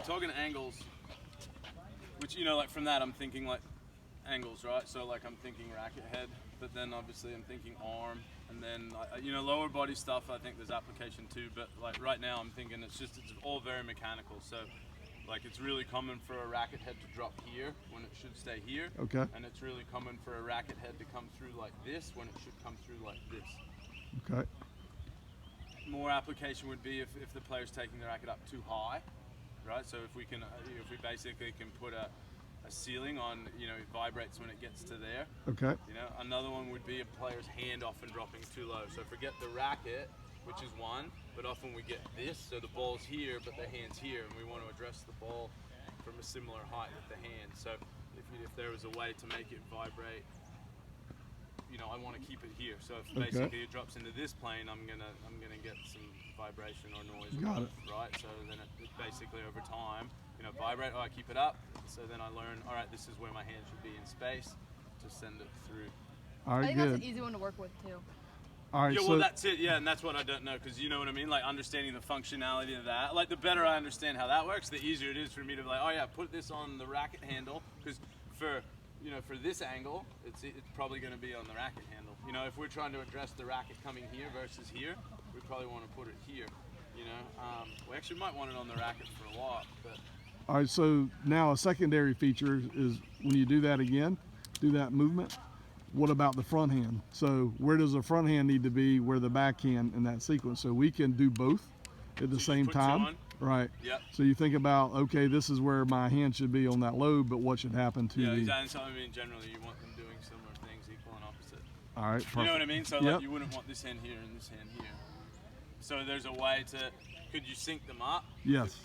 talking angles, which, you know, like from that I'm thinking like angles, right? So like I'm thinking racket head, but then obviously I'm thinking arm, and then you know, lower body stuff I think there's application too, but like right now I'm thinking it's all very mechanical. So like it's really common for a racket head to drop here when it should stay here. Okay. And it's really common for a racket head to come through like this when it should come through like this. Okay. More application would be if the player's taking the racket up too high, right? So if we basically can put a ceiling on, you know, it vibrates when it gets to there. Okay. You know, another one would be a player's hand often dropping too low. So forget the racket, which is one, but often we get this, so the ball's here, but the hand's here, and we want to address the ball from a similar height with the hand. So if there was a way to make it vibrate, you know, I want to keep it here. So if basically it drops into this plane, I'm gonna get some vibration or noise. Got it. Right. So then it basically over time, you know, vibrate. Oh, I keep it up. So then I learn. All right, this is where my hand should be in space to send it through. All right, I think good. that's an easy one to work with too. All right, Yeah, so well, that's it. Yeah, and that's what I don't know, because you know what I mean. Like understanding the functionality of that. Like the better I understand how that works, the easier it is for me to be like, oh yeah, put this on the racket handle, because for this angle, it's probably going to be on the racket handle. You know, if we're trying to address the racket coming here versus here, we probably want to put it here. You know, we actually might want it on the racket for a lot, but. all right, so now a secondary feature is when you do that again, do that movement. What about the front hand? So where does the front hand need to be, where the back hand in that sequence? So we can do both at the same time, right? Yep. So you think about, okay, this is where my hand should be on that lobe, but what should happen to Yeah, the... exactly. So I mean, generally you want them doing similar things, equal and opposite. All right, perfect. You know what I mean? So Yep. like you wouldn't want this hand here and this hand here. So there's a way to, could you sync them up? Yes.